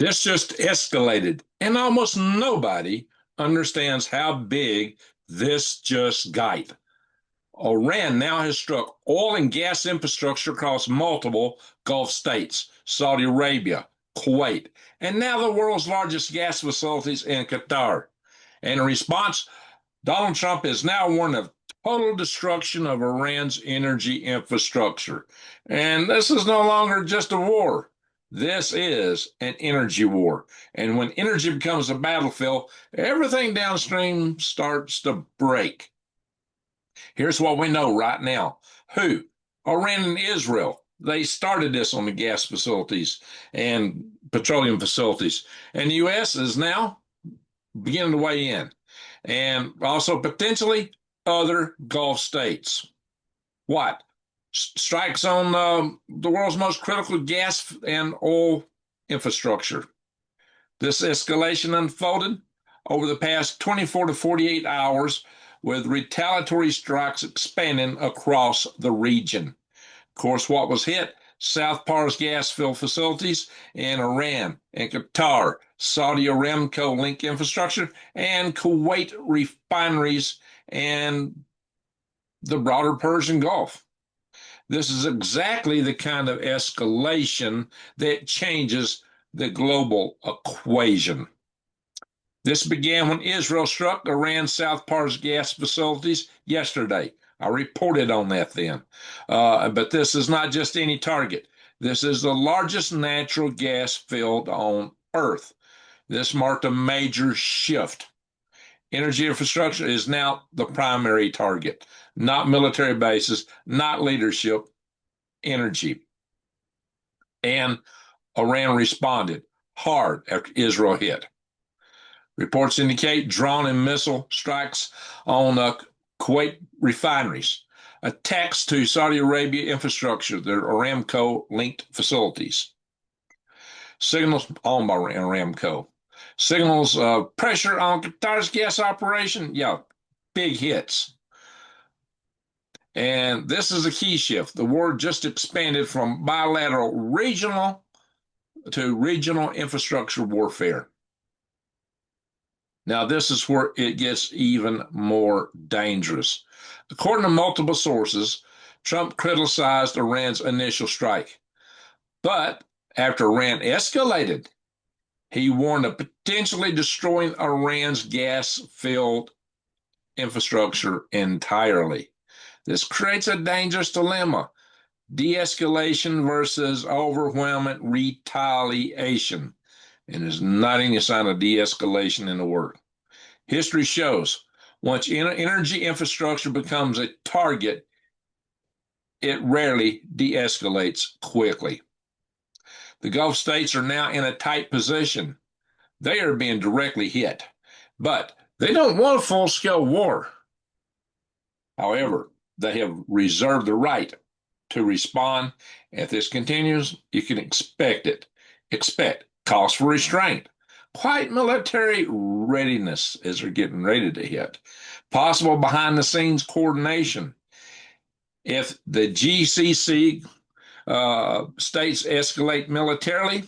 This just escalated, and almost nobody understands how big this just got. Iran now has struck oil and gas infrastructure across multiple Gulf states, Saudi Arabia, Kuwait, and now the world's largest gas facilities in Qatar. And in response, Donald Trump is now warned of total destruction of Iran's energy infrastructure. And this is no longer just a war. This is an energy war. And when energy becomes a battlefield, everything downstream starts to break. Here's what we know right now. Who? Iran and Israel. They started this on the gas facilities and petroleum facilities. And the U.S. is now beginning to weigh in. And also potentially other Gulf states. What? Strikes on the world's most critical gas and oil infrastructure. This escalation unfolded over the past 24 to 48 hours, with retaliatory strikes expanding across the region. Of course, what was hit? South Pars gas field facilities in Iran and Qatar, Saudi Aramco link infrastructure, and Kuwait refineries and the broader Persian Gulf. This is exactly the kind of escalation that changes the global equation. This began when Israel struck Iran's South Pars gas facilities yesterday. I reported on that then. But this is not just any target. This is the largest natural gas field on Earth. This marked a major shift. Energy infrastructure is now the primary target, not military bases, not leadership, energy. And Iran responded hard after Israel hit. Reports indicate drone and missile strikes on Kuwait refineries, attacks to Saudi Arabia infrastructure, their Aramco-linked facilities, signals owned by Aramco, signals pressure on Qatar's gas operation. Yeah, big hits. And this is a key shift. The war just expanded from bilateral regional to regional infrastructure warfare. Now, this is where it gets even more dangerous. According to multiple sources, Trump criticized Iran's initial strike. But after Iran escalated, he warned of potentially destroying Iran's gas-filled infrastructure entirely. This creates a dangerous dilemma: de-escalation versus overwhelming retaliation. And there's not any sign of de-escalation in the work. History shows once energy infrastructure becomes a target, it rarely de-escalates quickly. The Gulf states are now in a tight position. They are being directly hit, but they don't want a full-scale war. However, they have reserved the right to respond. If this continues, you can expect it. Expect calls for restraint, quiet military readiness as they're getting ready to hit, possible behind-the-scenes coordination. If the GCC states escalate militarily,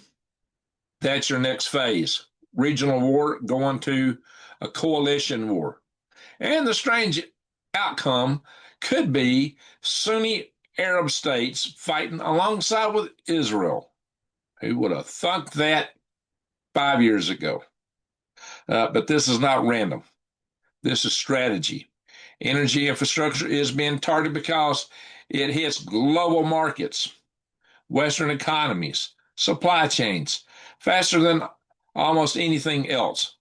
that's your next phase. Regional war going to a coalition war. And the strange outcome could be Sunni Arab states fighting alongside with Israel. Who would have thought that 5 years ago? But this is not random. This is strategy. Energy infrastructure is being targeted because it hits global markets, Western economies, supply chains, faster than almost anything else.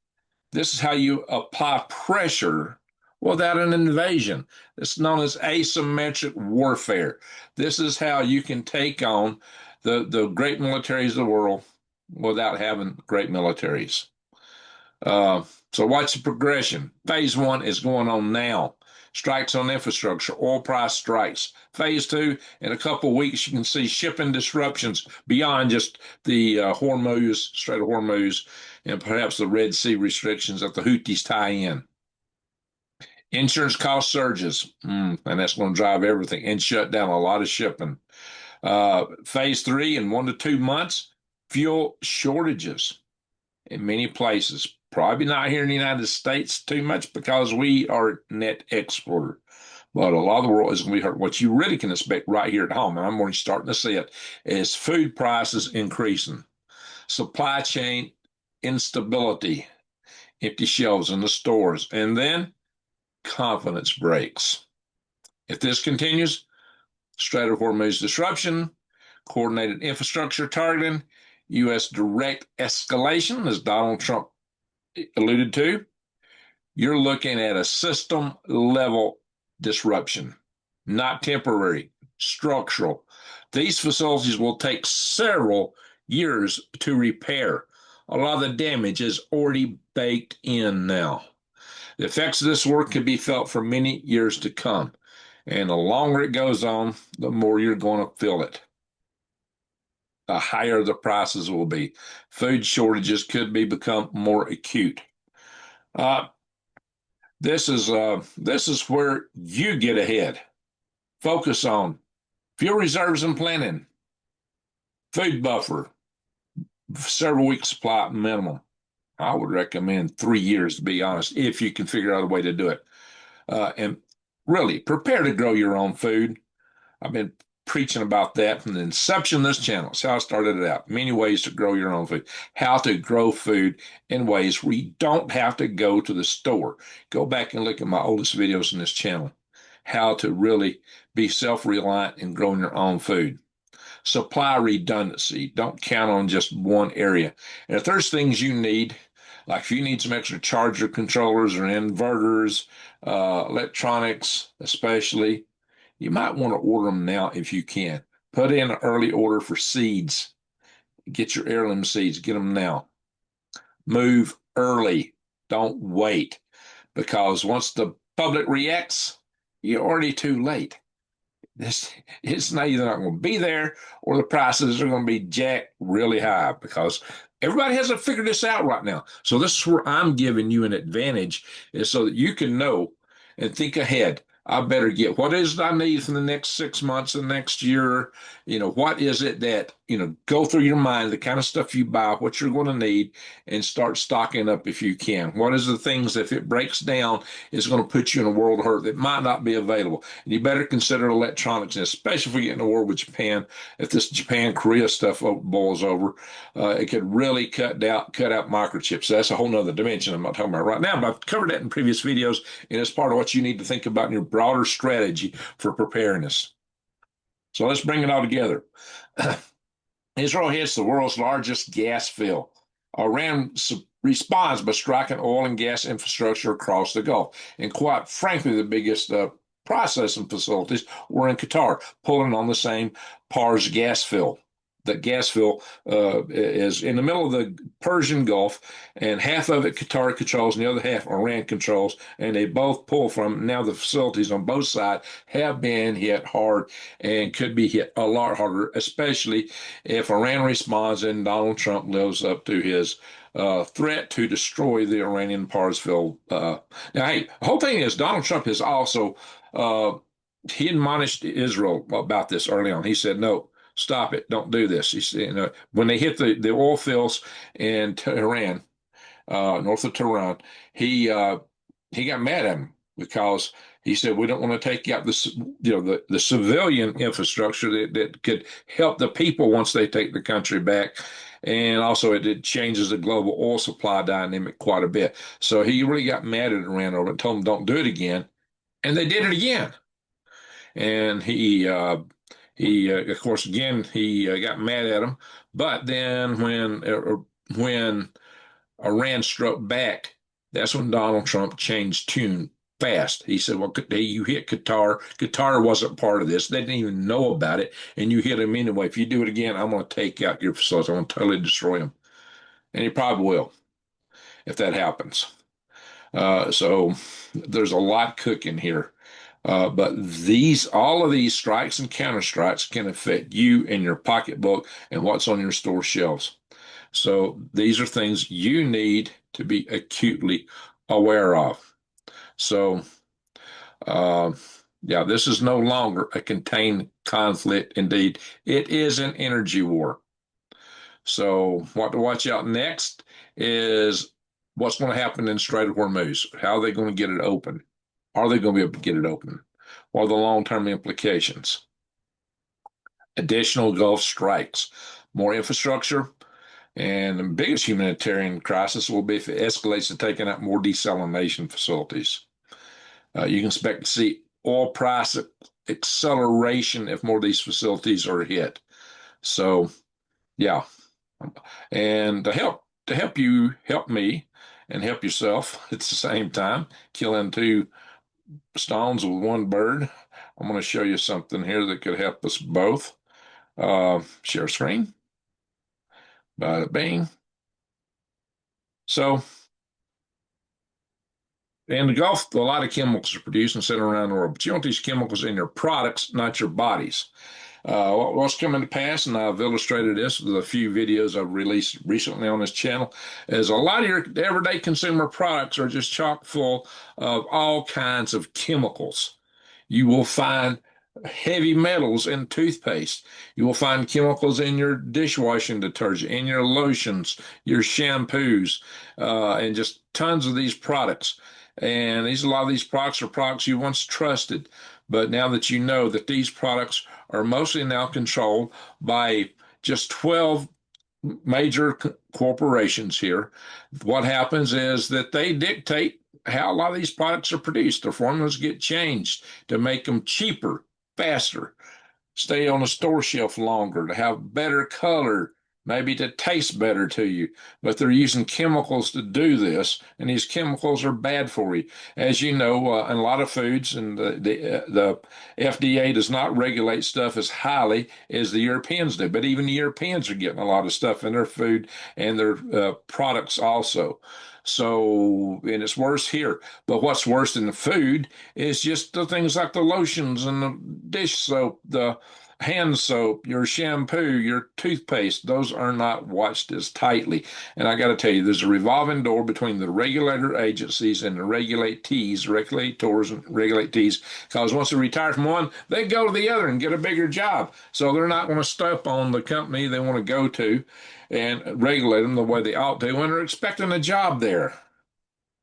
This is how you apply pressure without an invasion. It's known as asymmetric warfare. This is how you can take on the great militaries of the world without having great militaries. So watch the progression. Phase one is going on now. Strikes on infrastructure, oil price strikes. Phase two, in a couple of weeks, you can see shipping disruptions beyond just the Strait of Hormuz, and perhaps the Red Sea restrictions that the Houthis tie in. Insurance cost surges, and that's going to drive everything and shut down a lot of shipping. Phase three, in 1 to 2 months, fuel shortages. in many places. Probably not here in the United States too much because we are net exporter. But a lot of the world is going to be hurt. What you really can expect right here at home, and I'm already starting to see it, is food prices increasing, supply chain instability, empty shelves in the stores, and then confidence breaks. If this continues, Strait of Hormuz disruption, coordinated infrastructure targeting, U.S. direct escalation, as Donald Trump alluded to, you're looking at a system level disruption, not temporary, structural. These facilities will take several years to repair. A lot of the damage is already baked in now. The effects of this work could be felt for many years to come. And the longer it goes on, the more you're going to feel it. The higher the prices will be. Food shortages could become more acute. Uh, this is where you get ahead. Focus on fuel reserves and planning, food buffer, several weeks supply minimum. I would recommend 3 years, to be honest, if you can figure out a way to do it. And really prepare to grow your own food. I've been preaching about that from the inception of this channel. That's how I started it out. Many ways to grow your own food. How to grow food in ways where you don't have to go to the store. Go back and look at my oldest videos on this channel. How to really be self-reliant in growing your own food. Supply redundancy. Don't count on just one area. And if there's things you need, like if you need some extra charger controllers or inverters, electronics especially, you might want to order them now if you can. Put in an early order for seeds. Get your heirloom seeds. Get them now. Move early. Don't wait, because once the public reacts, you're already too late. It's now either not going to be there or the prices are going to be jacked really high, because everybody hasn't figured this out right now. So this is where I'm giving you an advantage, is so that you can know and think ahead. I better get what is it I need for the next 6 months, the next year. What is it that, go through your mind, the kind of stuff you buy, what you're going to need, and start stocking up if you can. What is the things, if it breaks down, is going to put you in a world of hurt that might not be available? And you better consider electronics, and especially if we get in a war with Japan. If this Japan-Korea stuff boils over, it could really cut out microchips. So that's a whole nother dimension I'm not talking about right now, but I've covered that in previous videos, and it's part of what you need to think about in your broader strategy for preparedness. So let's bring it all together. Israel hits the world's largest gas field. Iran responds by striking oil and gas infrastructure across the Gulf. And quite frankly, the biggest processing facilities were in Qatar, pulling on the same Pars gas field. The gas field is in the middle of the Persian Gulf, and half of it Qatar controls, and the other half Iran controls, and they both pull from. Now the facilities on both sides have been hit hard and could be hit a lot harder, especially if Iran responds and Donald Trump lives up to his threat to destroy the Iranian Pars field. Now, hey, the whole thing is Donald Trump has also he admonished Israel about this early on. He said, no, stop it. Don't do this. He said, when they hit the oil fields in Tehran, north of Tehran, he got mad at him because he said, we don't want to take out the civilian infrastructure that could help the people once they take the country back. And also it changes the global oil supply dynamic quite a bit. So he really got mad at Iran over it and told them don't do it again. And they did it again. And of course, again, he got mad at him. But then when Iran struck back, that's when Donald Trump changed tune fast. He said, well, you hit Qatar. Qatar wasn't part of this. They didn't even know about it. And you hit them anyway. If you do it again, I'm going to take out your facilities. I'm going to totally destroy them. And he probably will if that happens. So there's a lot cooking here. But all of these strikes and counterstrikes can affect you and your pocketbook and what's on your store shelves. So these are things you need to be acutely aware of. So, yeah, this is no longer a contained conflict. Indeed, it is an energy war. So what to watch out next is what's going to happen in Strait of Hormuz. How are they going to get it open? Are they going to be able to get it open? What are the long-term implications? Additional Gulf strikes, more infrastructure, and the biggest humanitarian crisis will be if it escalates to taking out more desalination facilities. You can expect to see oil price acceleration if more of these facilities are hit. So, yeah, and to help you help me and help yourself at the same time, killing two stones with one bird. I'm going to show you something here that could help us both. Share screen. Bada bing. So, in the Gulf, a lot of chemicals are produced and sent around the world, but you want these chemicals in your products, not your bodies. What's coming to pass, and I've illustrated this with a few videos I've released recently on this channel, is a lot of your everyday consumer products are just chock full of all kinds of chemicals. You will find heavy metals in toothpaste. You will find chemicals in your dishwashing detergent, in your lotions, your shampoos, and just tons of these products. And a lot of these products are products you once trusted, but now that you know that these products are mostly now controlled by just 12 major corporations here, what happens is that they dictate how a lot of these products are produced. The formulas get changed to make them cheaper, faster, stay on the store shelf longer, to have better color, maybe to taste better to you. But they're using chemicals to do this, and these chemicals are bad for you. As you know, in a lot of foods, and the FDA does not regulate stuff as highly as the Europeans do. But even the Europeans are getting a lot of stuff in their food and their products also. So, and it's worse here. But what's worse than the food is just the things like the lotions and the dish soap, the hand soap, your shampoo, your toothpaste. Those are not watched as tightly. And I got to tell you, there's a revolving door between the regulator agencies and the regulators and regulatees. Because once they retire from one, they go to the other and get a bigger job. So they're not going to step on the company they want to go to and regulate them the way they ought to when they're expecting a job there.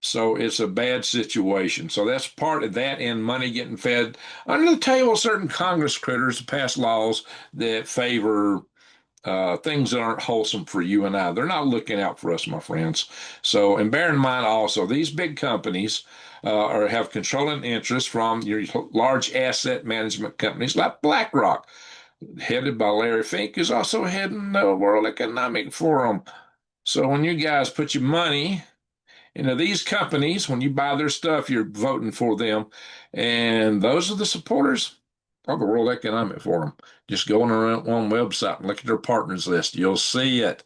So it's a bad situation. So that's part of that, and money getting fed under the table. Certain Congress critters pass laws that favor things that aren't wholesome for you and I. They're not looking out for us, my friends. So, and bear in mind also, these big companies have controlling interests from your large asset management companies like BlackRock, headed by Larry Fink, who's also heading the World Economic Forum. So when you guys put your money these companies, when you buy their stuff, you're voting for them. And those are the supporters of the World Economic Forum. Just go on their own website and look at their partners list. You'll see it.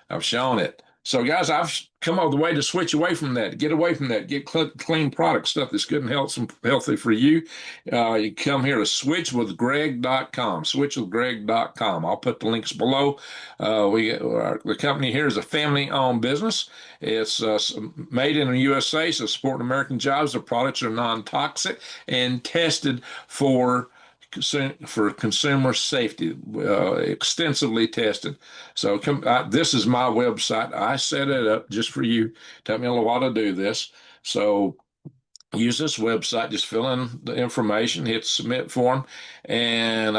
I've shown it. So, guys, I've come all the way to switch away from that, get away from that, get clean product stuff that's good and healthy for you. You come here to switchwithgreg.com, switchwithgreg.com. I'll put the links below. The company here is a family-owned business. It's made in the USA, so supporting American jobs. The products are non-toxic and tested for consumer safety, extensively tested. So this is my website. I set it up just for you. Tell me a while to do this. So use this website, just fill in the information, hit submit form, and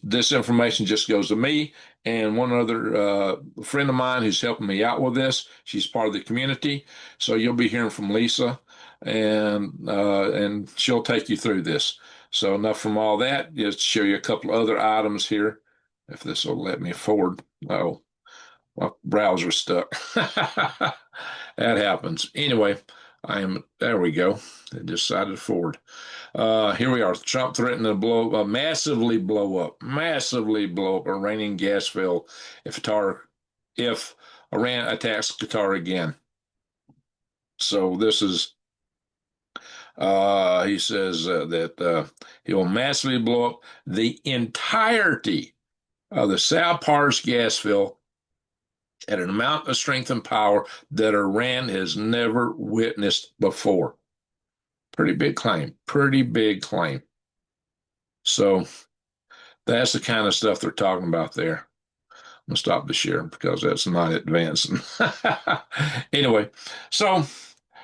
this information just goes to me and one other friend of mine who's helping me out with this. She's part of the community, so you'll be hearing from Lisa, and she'll take you through this. So enough from all that. Just show you a couple other items here, if this will let me forward. Oh, my browser's stuck. That happens. Anyway, there we go. It decided forward. Here we are. Trump threatened to massively blow up Iranian gas field if Iran attacks Qatar again. So this is, he says that he will massively blow up the entirety of the South Pars gas field at an amount of strength and power that Iran has never witnessed before. Pretty big claim. Pretty big claim. So that's the kind of stuff they're talking about there. I'm gonna stop the share because that's not advancing. Anyway, so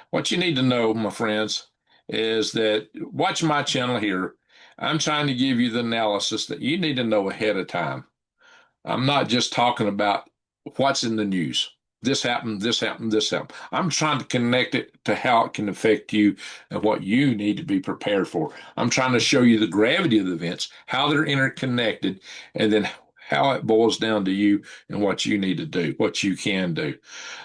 what you need to know, my friends, is that watch my channel here. I'm trying to give you the analysis that you need to know ahead of time. I'm not just talking about what's in the news. This happened, this happened, this happened. I'm trying to connect it to how it can affect you and what you need to be prepared for. I'm trying to show you the gravity of the events, how they're interconnected, and then how it boils down to you and what you need to do, what you can do.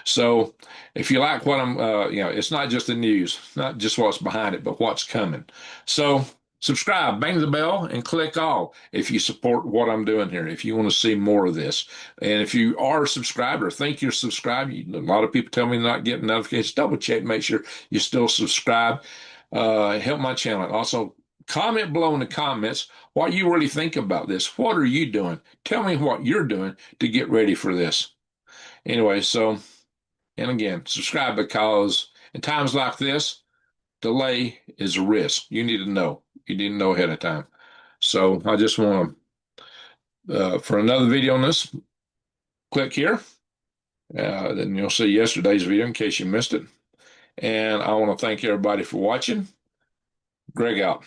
So if you like what it's not just the news, not just what's behind it, but what's coming. So subscribe, bang the bell, and click all if you support what I'm doing here, if you want to see more of this. And if you are a subscriber, think you're subscribed, a lot of people tell me not getting notifications. Double check, make sure you still subscribe. Help my channel. Also, comment below in the comments what you really think about this. What are you doing? Tell me what you're doing to get ready for this. Anyway, so, and again, subscribe because in times like this, delay is a risk. You need to know. You need to know ahead of time. So I just want to, for another video on this, click here. Then you'll see yesterday's video in case you missed it. And I want to thank everybody for watching. Greg out.